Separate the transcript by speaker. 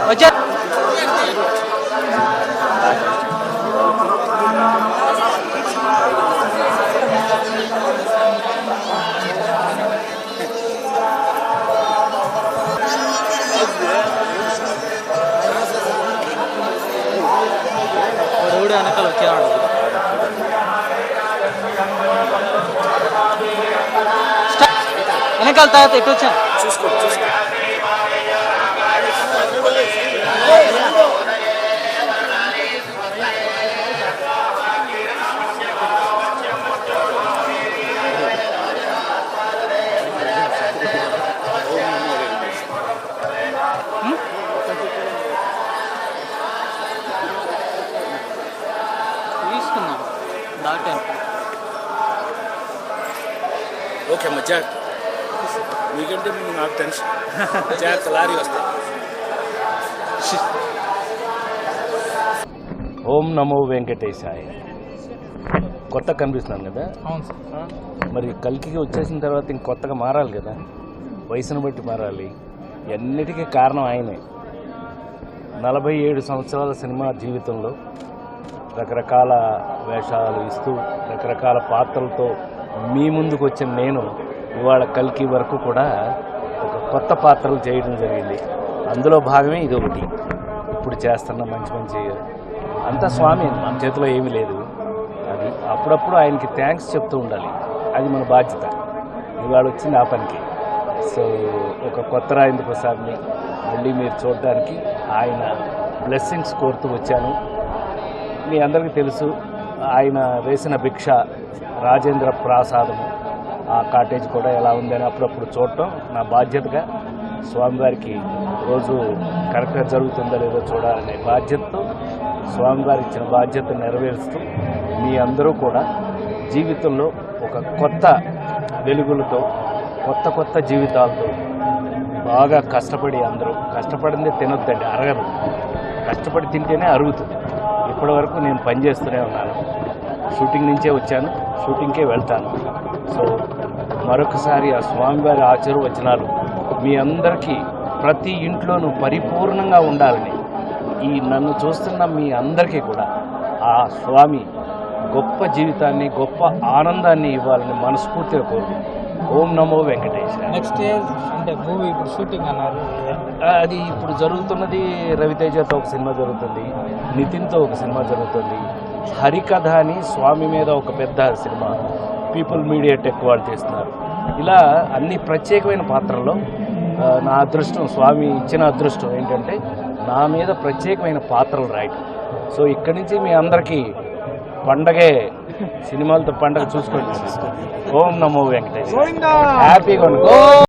Speaker 1: వచ్చా రోడ్ వెనకాల వచ్చాడు. వెనకాల తర్వాత ఎటు వచ్చాను
Speaker 2: చూసుకో
Speaker 1: తీసుకున్నాం దాటాను.
Speaker 2: ఓకే అమ్మ జాగ్రత్త, మీకంటే ముందు నాకు టెన్షన్. జాగ్రత్త, లారీ వస్తాయి. ఓం నమో వెంకటేశాయ. కొత్త కనిపిస్తున్నాను కదా.
Speaker 1: అవును సార్.
Speaker 2: మరి కల్కికి వచ్చేసిన తర్వాత ఇంక కొత్తగా మారాలి కదా, వయసును బట్టి మారాలి. అన్నిటికీ కారణం ఆయనే. 47 సంవత్సరాల సినిమా జీవితంలో రకరకాల వేషాలు ఇస్తూ రకరకాల పాత్రలతో మీ ముందుకు వచ్చిన నేను ఇవాళ కల్కి వరకు కూడా ఒక కొత్త పాత్రలు చేయడం జరిగింది. అందులో భాగమే ఇది ఒకటి. ఇప్పుడు చేస్తున్న మంచి అంతా స్వామి, మన చేతిలో ఏమీ లేదు. అది అప్పుడప్పుడు ఆయనకి థ్యాంక్స్ చెప్తూ ఉండాలి, అది మన బాధ్యత. ఇవాళ వచ్చింది ఆ పనికి. సో ఒక కొత్త రాజేంద్ర ప్రసాద్ని మళ్ళీ మీరు చూడడానికి ఆయన బ్లెస్సింగ్స్ కోరుతూ వచ్చాను. మీ అందరికీ తెలుసు, ఆయన వేసిన భిక్ష రాజేంద్ర ప్రసాదము. ఆ కాటేజ్ కూడా ఎలా ఉందని అప్పుడప్పుడు చూడటం నా బాధ్యతగా, స్వామివారికి రోజు కరెక్ట్గా జరుగుతుందో లేదో చూడాలనే బాధ్యతతో స్వామివారి ఇచ్చిన బాధ్యతను నెరవేరుస్తూ మీ అందరూ కూడా జీవితంలో ఒక కొత్త వెలుగులతో కొత్త జీవితాలతో బాగా కష్టపడి, అందరూ కష్టపడిందే తినొద్దండి, అరగదు. కష్టపడి తింటేనే అరుగుతుంది. ఇప్పటి వరకు నేను పనిచేస్తూనే ఉన్నాను. షూటింగ్ నుంచే వచ్చాను, షూటింగ్కే వెళ్తాను. సో మరొకసారి ఆ స్వామివారి ఆశీర్వచనాలు మీ అందరికీ ప్రతి ఇంట్లోనూ పరిపూర్ణంగా ఉండాలని, ఈ నన్ను చూస్తున్న మీ అందరికీ కూడా ఆ స్వామి గొప్ప జీవితాన్ని, గొప్ప ఆనందాన్ని ఇవ్వాలని మనస్ఫూర్తిగా కోరుకుంటున్నాను. ఓం నమో వెంకటేశ్.
Speaker 1: నెక్స్ట్ అంటే మూవీ ఇప్పుడు షూటింగ్ అన్నారు,
Speaker 2: అది ఇప్పుడు జరుగుతున్నది. రవితేజతో ఒక సినిమా జరుగుతుంది, నితిన్తో ఒక సినిమా జరుగుతుంది. హరికథ అని స్వామి మీద ఒక పెద్ద సినిమా పీపుల్ మీడియా టెక్ వాళ్ళు తీస్తున్నారు. ఇలా అన్ని ప్రత్యేకమైన పాత్రల్లో నా అదృష్టం, స్వామి ఇచ్చిన అదృష్టం ఏంటంటే నా మీద ప్రత్యేకమైన పాత్రలు రాయటం. సో ఇక్కడి నుంచి మీ అందరికీ పండగే, సినిమాలతో పండగ చూసుకోండి. ఓం నమో వెంకటేశ్వర. హ్యాపీగా